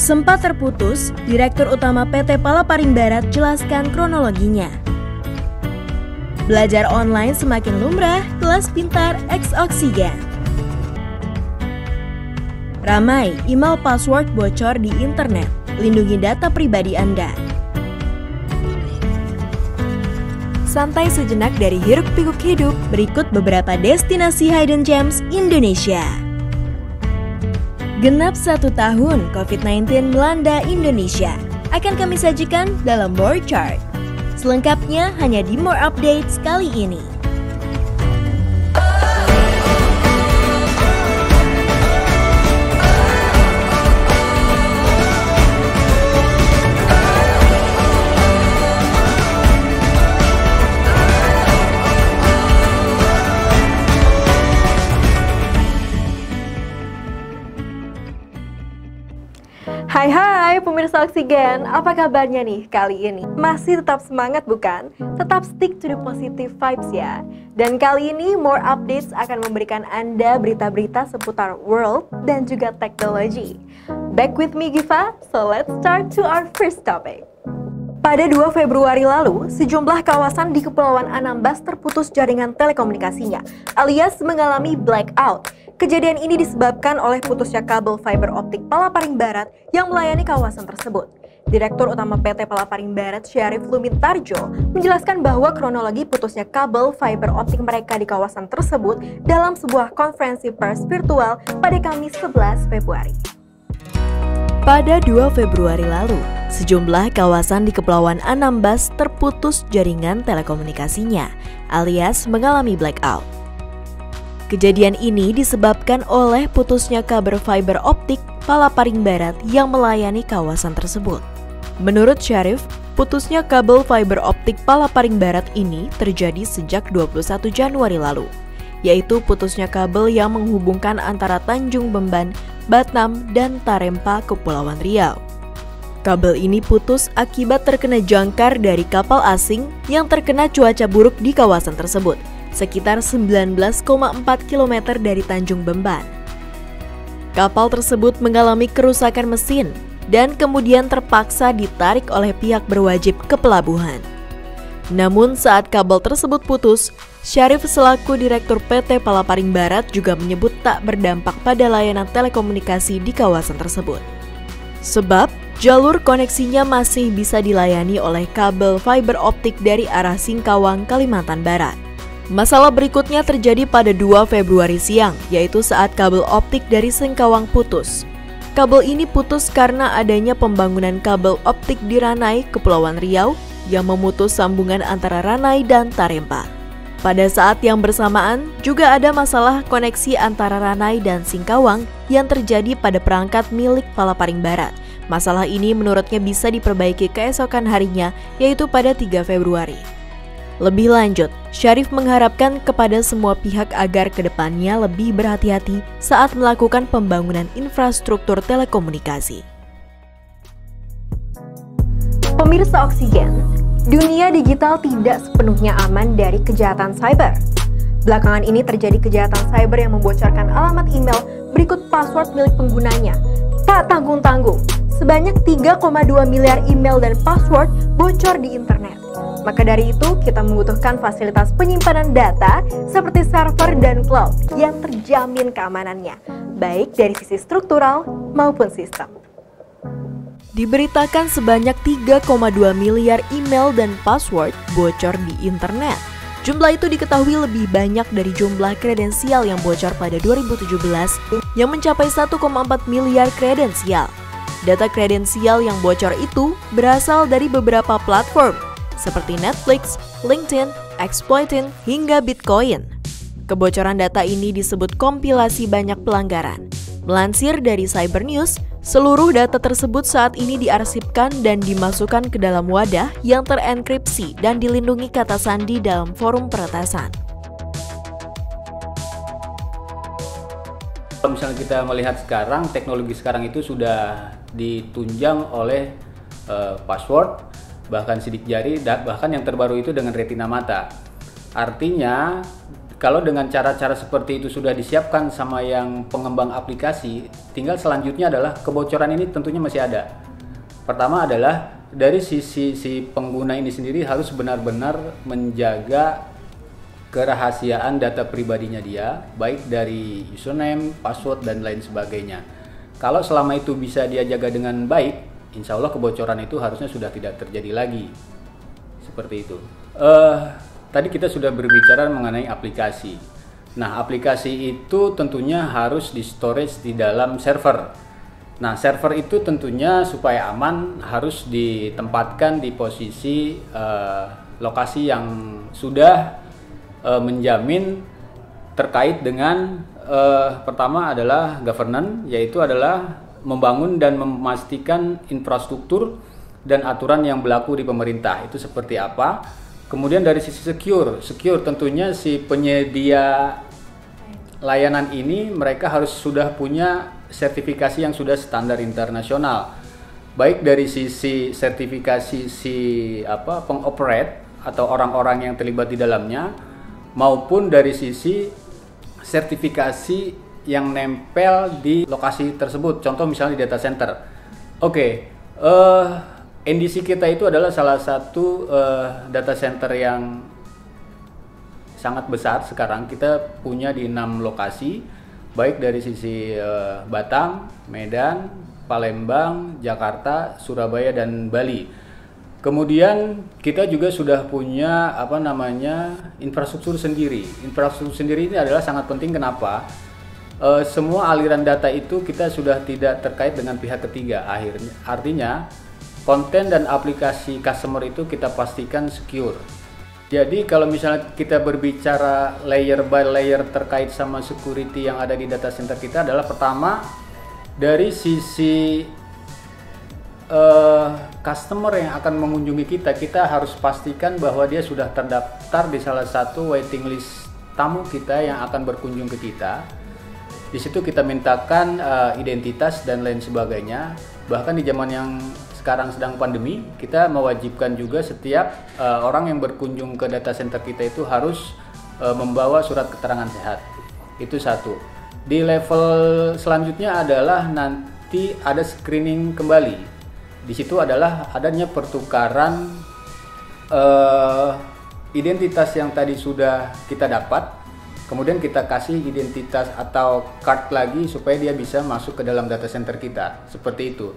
Sempat terputus, Direktur Utama PT Palaparing Barat jelaskan kronologinya. Belajar online semakin lumrah, kelas pintar X Oksigen. Ramai email password bocor di internet, lindungi data pribadi Anda. Santai sejenak dari hiruk-pikuk hidup, berikut beberapa destinasi hidden gems Indonesia. Genap 1 tahun COVID-19 melanda Indonesia, akan kami sajikan dalam More Chart. Selengkapnya hanya di More Updates kali ini. Hai pemirsa Oksigen, apa kabarnya nih kali ini? Masih tetap semangat bukan? Tetap stick to the positive vibes ya. Dan kali ini More Updates akan memberikan Anda berita-berita seputar world dan juga teknologi. Back with me Giva, so let's start to our first topic. Pada 2 Februari lalu, sejumlah kawasan di Kepulauan Anambas terputus jaringan telekomunikasinya, alias mengalami blackout. Kejadian ini disebabkan oleh putusnya kabel fiber optik Palaparing Barat yang melayani kawasan tersebut. Direktur Utama PT Palaparing Barat, Syarif Lumintarjo, menjelaskan bahwa kronologi putusnya kabel fiber optik mereka di kawasan tersebut dalam sebuah konferensi pers virtual pada Kamis 11 Februari. Pada 2 Februari lalu, sejumlah kawasan di Kepulauan Anambas terputus jaringan telekomunikasinya, alias mengalami blackout. Kejadian ini disebabkan oleh putusnya kabel fiber optik Palaparing Barat yang melayani kawasan tersebut. Menurut Syarif, putusnya kabel fiber optik Palaparing Barat ini terjadi sejak 21 Januari lalu, yaitu putusnya kabel yang menghubungkan antara Tanjung Bemban, Batam, dan Tarempa, Kepulauan Riau. Kabel ini putus akibat terkena jangkar dari kapal asing yang terkena cuaca buruk di kawasan tersebut, sekitar 19,4 km dari Tanjung Bemban. Kapal tersebut mengalami kerusakan mesin dan kemudian terpaksa ditarik oleh pihak berwajib ke pelabuhan. Namun saat kabel tersebut putus, Syarif selaku Direktur PT Palaparing Barat juga menyebut tak berdampak pada layanan telekomunikasi di kawasan tersebut. Sebab jalur koneksinya masih bisa dilayani oleh kabel fiber optik dari arah Singkawang, Kalimantan Barat. Masalah berikutnya terjadi pada 2 Februari siang, yaitu saat kabel optik dari Singkawang putus. Kabel ini putus karena adanya pembangunan kabel optik di Ranai, Kepulauan Riau, yang memutus sambungan antara Ranai dan Tarempa. Pada saat yang bersamaan, juga ada masalah koneksi antara Ranai dan Singkawang yang terjadi pada perangkat milik Palaparing Barat. Masalah ini menurutnya bisa diperbaiki keesokan harinya, yaitu pada 3 Februari. Lebih lanjut, Syarif mengharapkan kepada semua pihak agar kedepannya lebih berhati-hati saat melakukan pembangunan infrastruktur telekomunikasi. Pemirsa Oksigen, dunia digital tidak sepenuhnya aman dari kejahatan cyber. Belakangan ini terjadi kejahatan cyber yang membocorkan alamat email berikut password milik penggunanya. Tak tanggung-tanggung, sebanyak 3,2 miliar email dan password bocor di internet. Maka dari itu, kita membutuhkan fasilitas penyimpanan data seperti server dan cloud yang terjamin keamanannya, baik dari sisi struktural maupun sistem. Diberitakan sebanyak 3,2 miliar email dan password bocor di internet. Jumlah itu diketahui lebih banyak dari jumlah kredensial yang bocor pada 2017 yang mencapai 1,4 miliar kredensial. Data kredensial yang bocor itu berasal dari beberapa platform seperti Netflix, LinkedIn, Exploitin, hingga Bitcoin. Kebocoran data ini disebut kompilasi banyak pelanggaran. Melansir dari Cyber News, seluruh data tersebut saat ini diarsipkan dan dimasukkan ke dalam wadah yang terenkripsi dan dilindungi kata sandi dalam forum peretasan. Kalau misalnya kita melihat sekarang, teknologi sekarang itu sudah ditunjang oleh password, bahkan sidik jari, bahkan yang terbaru itu dengan retina mata. Artinya kalau dengan cara-cara seperti itu sudah disiapkan sama yang pengembang aplikasi, tinggal selanjutnya adalah kebocoran ini tentunya masih ada. Pertama adalah dari sisi si pengguna ini sendiri harus benar-benar menjaga kerahasiaan data pribadinya dia, baik dari username, password, dan lain sebagainya. Kalau selama itu bisa dia jaga dengan baik, insya Allah kebocoran itu harusnya sudah tidak terjadi lagi. Seperti itu. Tadi kita sudah berbicara mengenai aplikasi. Nah, aplikasi itu tentunya harus di storage di dalam server. Nah, server itu tentunya supaya aman harus ditempatkan di posisi lokasi yang sudah menjamin terkait dengan pertama adalah governance, yaitu adalah membangun dan memastikan infrastruktur dan aturan yang berlaku di pemerintah itu seperti apa. Kemudian dari sisi secure tentunya si penyedia layanan ini mereka harus sudah punya sertifikasi yang sudah standar internasional, baik dari sisi sertifikasi si pengoperate atau orang-orang yang terlibat di dalamnya, maupun dari sisi sertifikasi yang nempel di lokasi tersebut, contoh misalnya di data center. NDC kita itu adalah salah satu data center yang sangat besar sekarang. Kita punya di 6 lokasi, baik dari sisi Batam, Medan, Palembang, Jakarta, Surabaya, dan Bali. Kemudian kita juga sudah punya infrastruktur sendiri. Infrastruktur sendiri ini adalah sangat penting. Kenapa? Semua aliran data itu kita sudah tidak terkait dengan pihak ketiga. Artinya konten dan aplikasi customer itu kita pastikan secure. Jadi kalau misalnya kita berbicara layer by layer terkait sama security yang ada di data center kita adalah pertama dari sisi customer yang akan mengunjungi kita harus pastikan bahwa dia sudah terdaftar di salah satu waiting list tamu kita yang akan berkunjung ke kita. Di situ kita mintakan identitas dan lain sebagainya. Bahkan di zaman yang sekarang sedang pandemi, kita mewajibkan juga setiap orang yang berkunjung ke data center kita itu harus membawa surat keterangan sehat. Itu satu. Di level selanjutnya adalah nanti ada screening kembali. Di situ adalah adanya pertukaran identitas yang tadi sudah kita dapat, kemudian kita kasih identitas atau card lagi supaya dia bisa masuk ke dalam data center kita. Seperti itu.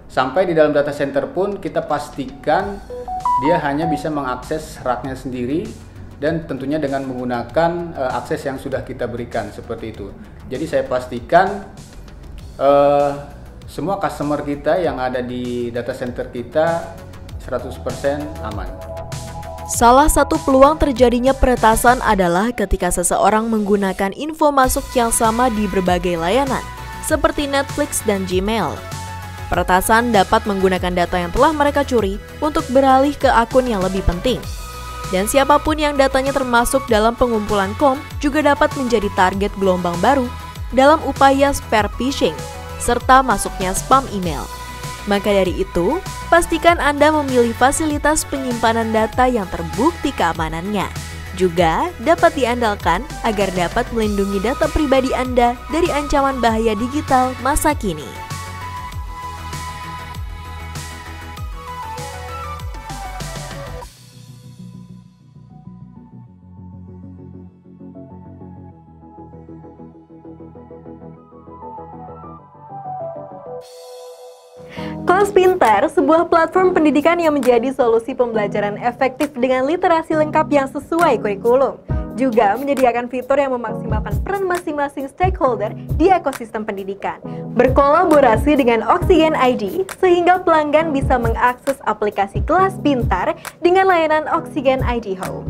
Sampai di dalam data center pun kita pastikan dia hanya bisa mengakses raknya sendiri dan tentunya dengan menggunakan akses yang sudah kita berikan, seperti itu. Jadi saya pastikan semua customer kita yang ada di data center kita 100% aman. Salah satu peluang terjadinya peretasan adalah ketika seseorang menggunakan info masuk yang sama di berbagai layanan, seperti Netflix dan Gmail. Peretasan dapat menggunakan data yang telah mereka curi untuk beralih ke akun yang lebih penting. Dan siapapun yang datanya termasuk dalam pengumpulan kom juga dapat menjadi target gelombang baru dalam upaya spear phishing, serta masuknya spam email. Maka dari itu, pastikan Anda memilih fasilitas penyimpanan data yang terbukti keamanannya. Juga dapat diandalkan agar dapat melindungi data pribadi Anda dari ancaman bahaya digital masa kini. Kelas Pintar, sebuah platform pendidikan yang menjadi solusi pembelajaran efektif dengan literasi lengkap yang sesuai kurikulum. Juga menyediakan fitur yang memaksimalkan peran masing-masing stakeholder di ekosistem pendidikan. Berkolaborasi dengan Oksigen ID, sehingga pelanggan bisa mengakses aplikasi Kelas Pintar dengan layanan Oksigen ID Home.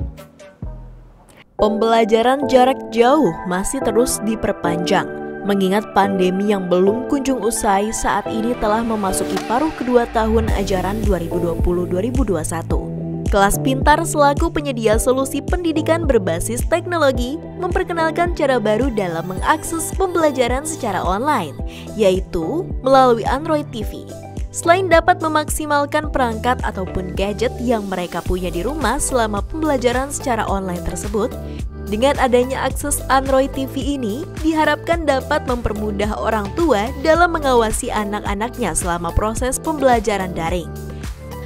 Pembelajaran jarak jauh masih terus diperpanjang. Mengingat pandemi yang belum kunjung usai saat ini telah memasuki paruh kedua tahun ajaran 2020-2021. Kelas Pintar selaku penyedia solusi pendidikan berbasis teknologi memperkenalkan cara baru dalam mengakses pembelajaran secara online, yaitu melalui Android TV. Selain dapat memaksimalkan perangkat ataupun gadget yang mereka punya di rumah selama pembelajaran secara online tersebut, Dengan adanya akses Android TV ini, diharapkan dapat mempermudah orang tua dalam mengawasi anak-anaknya selama proses pembelajaran daring.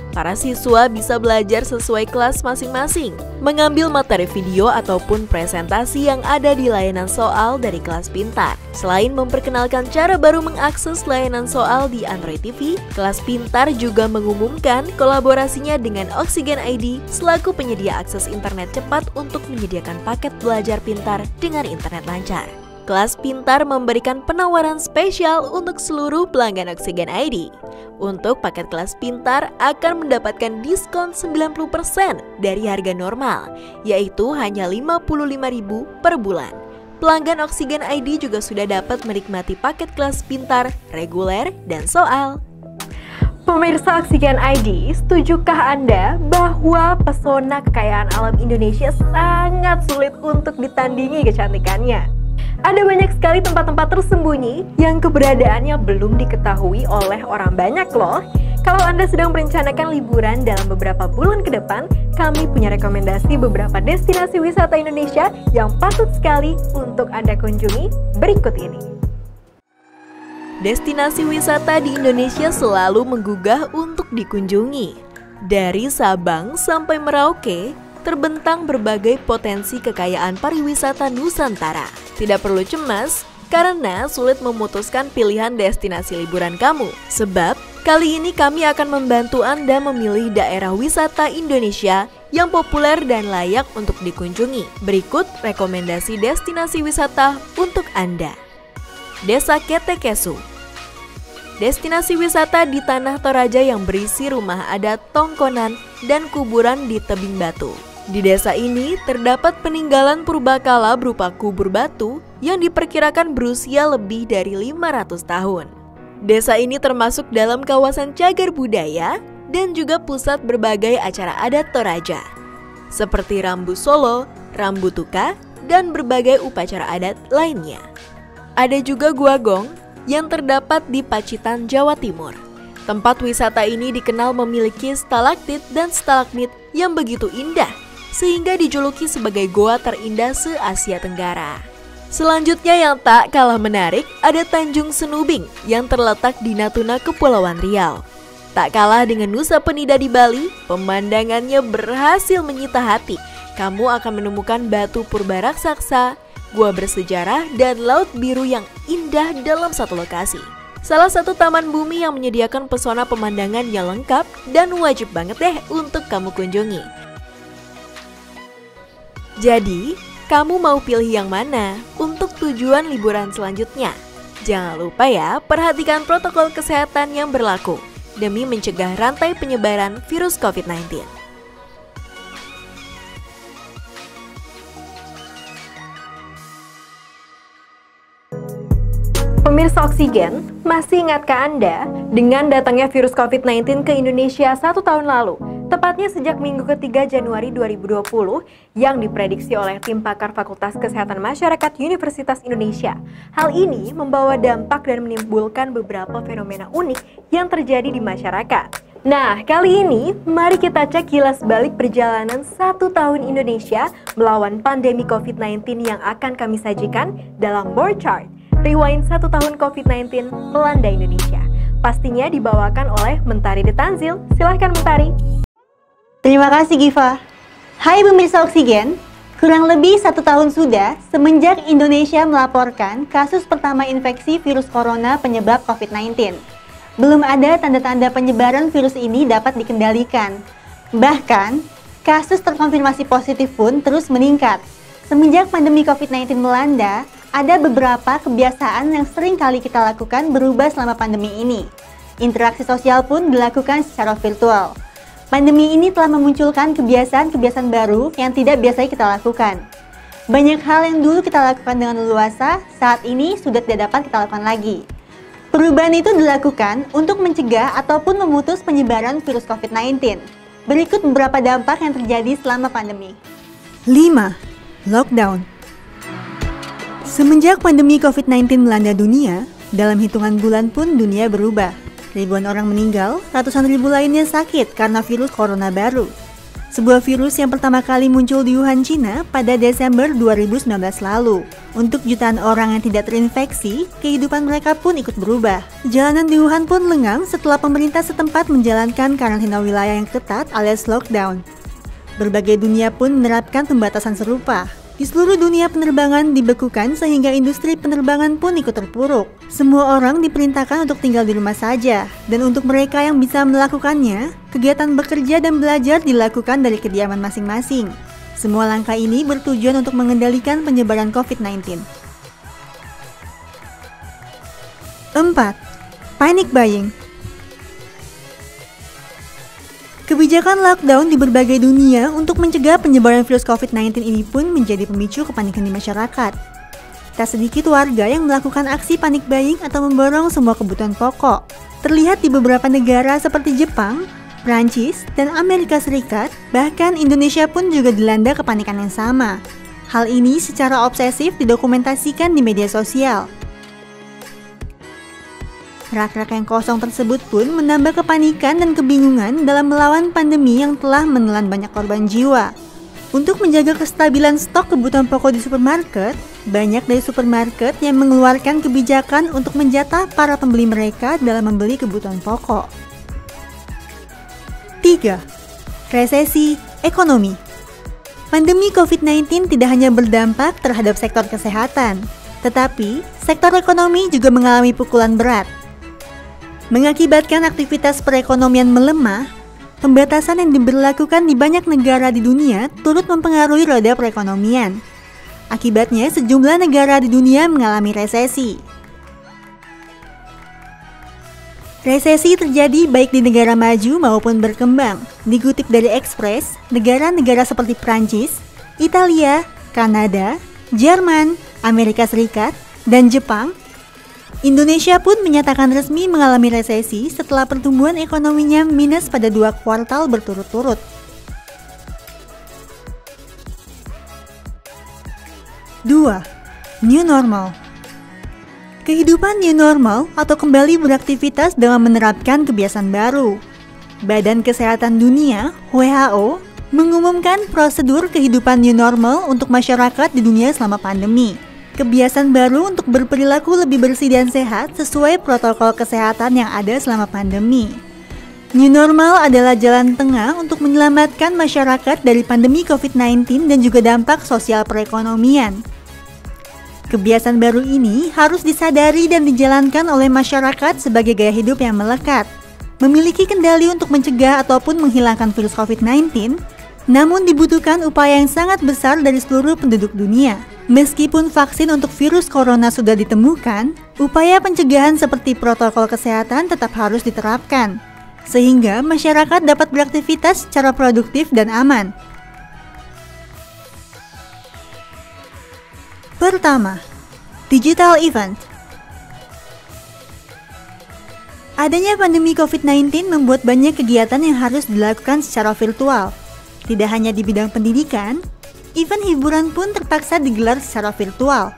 Para siswa bisa belajar sesuai kelas masing-masing, mengambil materi video ataupun presentasi yang ada di layanan soal dari Kelas Pintar. Selain memperkenalkan cara baru mengakses layanan soal di Android TV, Kelas Pintar juga mengumumkan kolaborasinya dengan Oksigen ID selaku penyedia akses internet cepat untuk menyediakan paket belajar pintar dengan internet lancar. Kelas Pintar memberikan penawaran spesial untuk seluruh pelanggan Oksigen ID. Untuk paket Kelas Pintar akan mendapatkan diskon 90% dari harga normal, yaitu hanya Rp55.000 per bulan. Pelanggan Oksigen ID juga sudah dapat menikmati paket Kelas Pintar, reguler, dan soal. Pemirsa Oksigen ID, setujukah Anda bahwa pesona kekayaan alam Indonesia sangat sulit untuk ditandingi kecantikannya? Ada banyak sekali tempat-tempat tersembunyi yang keberadaannya belum diketahui oleh orang banyak loh. Kalau Anda sedang merencanakan liburan dalam beberapa bulan ke depan, kami punya rekomendasi beberapa destinasi wisata Indonesia yang patut sekali untuk Anda kunjungi berikut ini. Destinasi wisata di Indonesia selalu menggugah untuk dikunjungi. Dari Sabang sampai Merauke, terbentang berbagai potensi kekayaan pariwisata Nusantara. Tidak perlu cemas karena sulit memutuskan pilihan destinasi liburan kamu. Sebab kali ini kami akan membantu Anda memilih daerah wisata Indonesia yang populer dan layak untuk dikunjungi. Berikut rekomendasi destinasi wisata untuk Anda. Desa Ketekesu. Destinasi wisata di Tanah Toraja yang berisi rumah adat Tongkonan dan kuburan di tebing batu. Di desa ini terdapat peninggalan purbakala berupa kubur batu yang diperkirakan berusia lebih dari 500 tahun. Desa ini termasuk dalam kawasan cagar budaya dan juga pusat berbagai acara adat Toraja, seperti Rambu Solo, Rambu Tuka, dan berbagai upacara adat lainnya. Ada juga Gua Gong yang terdapat di Pacitan, Jawa Timur. Tempat wisata ini dikenal memiliki stalaktit dan stalagmit yang begitu indah, sehingga dijuluki sebagai goa terindah se-Asia Tenggara. Selanjutnya yang tak kalah menarik ada Tanjung Senubing yang terletak di Natuna, Kepulauan Riau. Tak kalah dengan Nusa Penida di Bali, pemandangannya berhasil menyita hati. Kamu akan menemukan batu purba raksasa, gua bersejarah, dan laut biru yang indah dalam satu lokasi. Salah satu taman bumi yang menyediakan pesona pemandangan yang lengkap dan wajib banget deh untuk kamu kunjungi. Jadi, kamu mau pilih yang mana untuk tujuan liburan selanjutnya? Jangan lupa ya, perhatikan protokol kesehatan yang berlaku demi mencegah rantai penyebaran virus COVID-19. Pemirsa Oksigen, masih ingatkah Anda dengan datangnya virus COVID-19 ke Indonesia 1 tahun lalu? Tepatnya sejak minggu ketiga Januari 2020 yang diprediksi oleh tim pakar Fakultas Kesehatan Masyarakat Universitas Indonesia. Hal ini membawa dampak dan menimbulkan beberapa fenomena unik yang terjadi di masyarakat. Nah, kali ini mari kita cek kilas balik perjalanan 1 tahun Indonesia melawan pandemi COVID-19 yang akan kami sajikan dalam More Chart. Rewind 1 tahun COVID-19 melanda Indonesia. Pastinya dibawakan oleh Mentari De Tanzil. Silahkan Mentari. Terima kasih Giva. Hai pemirsa Oksigen, kurang lebih 1 tahun sudah semenjak Indonesia melaporkan kasus pertama infeksi virus corona penyebab COVID-19. Belum ada tanda-tanda penyebaran virus ini dapat dikendalikan. Bahkan, kasus terkonfirmasi positif pun terus meningkat. Semenjak pandemi COVID-19 melanda, ada beberapa kebiasaan yang sering kali kita lakukan berubah selama pandemi ini. Interaksi sosial pun dilakukan secara virtual. Pandemi ini telah memunculkan kebiasaan-kebiasaan baru yang tidak biasa kita lakukan. Banyak hal yang dulu kita lakukan dengan leluasa, saat ini sudah tidak dapat kita lakukan lagi. Perubahan itu dilakukan untuk mencegah ataupun memutus penyebaran virus COVID-19. Berikut beberapa dampak yang terjadi selama pandemi. 5. Lockdown. Semenjak pandemi COVID-19 melanda dunia, dalam hitungan bulan pun dunia berubah. Ribuan orang meninggal, ratusan ribu lainnya sakit karena virus corona baru. sebuah virus yang pertama kali muncul di Wuhan, China pada Desember 2019 lalu. Untuk jutaan orang yang tidak terinfeksi, kehidupan mereka pun ikut berubah. Jalanan di Wuhan pun lengang setelah pemerintah setempat menjalankan karantina wilayah yang ketat alias lockdown. Berbagai dunia pun menerapkan pembatasan serupa. Di seluruh dunia penerbangan dibekukan sehingga industri penerbangan pun ikut terpuruk. Semua orang diperintahkan untuk tinggal di rumah saja. Dan untuk mereka yang bisa melakukannya, kegiatan bekerja dan belajar dilakukan dari kediaman masing-masing. Semua langkah ini bertujuan untuk mengendalikan penyebaran COVID-19. 4. Panic buying. Kebijakan lockdown di berbagai dunia untuk mencegah penyebaran virus COVID-19 ini pun menjadi pemicu kepanikan di masyarakat. Tak sedikit warga yang melakukan aksi panic buying atau memborong semua kebutuhan pokok. Terlihat di beberapa negara seperti Jepang, Prancis, dan Amerika Serikat, bahkan Indonesia pun juga dilanda kepanikan yang sama. Hal ini secara obsesif didokumentasikan di media sosial. Rak-rak yang kosong tersebut pun menambah kepanikan dan kebingungan dalam melawan pandemi yang telah menelan banyak korban jiwa. Untuk menjaga kestabilan stok kebutuhan pokok di supermarket, banyak dari supermarket yang mengeluarkan kebijakan untuk menjatah para pembeli mereka dalam membeli kebutuhan pokok. 3. Resesi ekonomi. Pandemi COVID-19 tidak hanya berdampak terhadap sektor kesehatan, tetapi sektor ekonomi juga mengalami pukulan berat. Mengakibatkan aktivitas perekonomian melemah, pembatasan yang diberlakukan di banyak negara di dunia turut mempengaruhi roda perekonomian. Akibatnya, sejumlah negara di dunia mengalami resesi. Resesi terjadi baik di negara maju maupun berkembang. Dikutip dari Express, negara-negara seperti Prancis, Italia, Kanada, Jerman, Amerika Serikat, dan Jepang, Indonesia pun menyatakan resmi mengalami resesi setelah pertumbuhan ekonominya minus pada 2 kuartal berturut-turut. 2. New normal. Kehidupan new normal atau kembali beraktivitas dengan menerapkan kebiasaan baru. Badan Kesehatan Dunia (WHO) mengumumkan prosedur kehidupan new normal untuk masyarakat di dunia selama pandemi. Kebiasaan baru untuk berperilaku lebih bersih dan sehat sesuai protokol kesehatan yang ada selama pandemi. New normal adalah jalan tengah untuk menyelamatkan masyarakat dari pandemi COVID-19 dan juga dampak sosial perekonomian. Kebiasaan baru ini harus disadari dan dijalankan oleh masyarakat sebagai gaya hidup yang melekat, memiliki kendali untuk mencegah ataupun menghilangkan virus COVID-19, namun dibutuhkan upaya yang sangat besar dari seluruh penduduk dunia. Meskipun vaksin untuk virus corona sudah ditemukan, upaya pencegahan seperti protokol kesehatan tetap harus diterapkan, sehingga masyarakat dapat beraktivitas secara produktif dan aman. Pertama, digital event. Adanya pandemi COVID-19 membuat banyak kegiatan yang harus dilakukan secara virtual. Tidak hanya di bidang pendidikan, event hiburan pun terpaksa digelar secara virtual.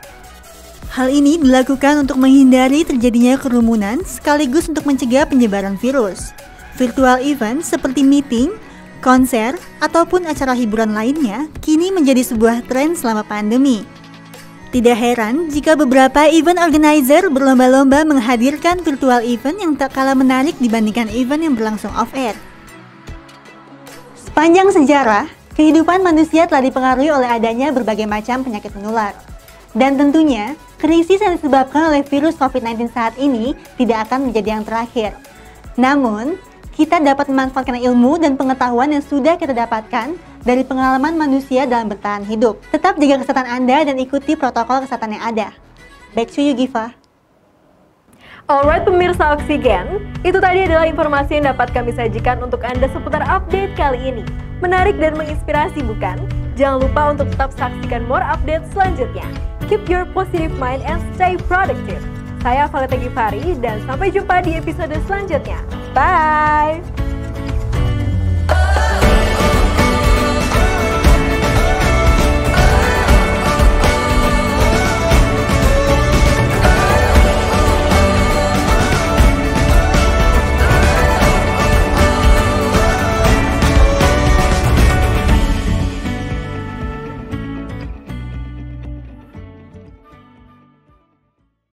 Hal ini dilakukan untuk menghindari terjadinya kerumunan sekaligus untuk mencegah penyebaran virus. Virtual event seperti meeting, konser, ataupun acara hiburan lainnya kini menjadi sebuah tren selama pandemi. Tidak heran jika beberapa event organizer berlomba-lomba menghadirkan virtual event yang tak kalah menarik dibandingkan event yang berlangsung off-air. Sepanjang sejarah, kehidupan manusia telah dipengaruhi oleh adanya berbagai macam penyakit menular. Dan tentunya, krisis yang disebabkan oleh virus COVID-19 saat ini tidak akan menjadi yang terakhir. Namun, kita dapat memanfaatkan ilmu dan pengetahuan yang sudah kita dapatkan dari pengalaman manusia dalam bertahan hidup. Tetap jaga kesehatan Anda dan ikuti protokol kesehatan yang ada. Back to you, Giva. Alright pemirsa Oksigen, itu tadi adalah informasi yang dapat kami sajikan untuk Anda seputar update kali ini. Menarik dan menginspirasi bukan? Jangan lupa untuk tetap saksikan more update selanjutnya. Keep your positive mind and stay productive. Saya Valeta Givari dan sampai jumpa di episode selanjutnya. Bye!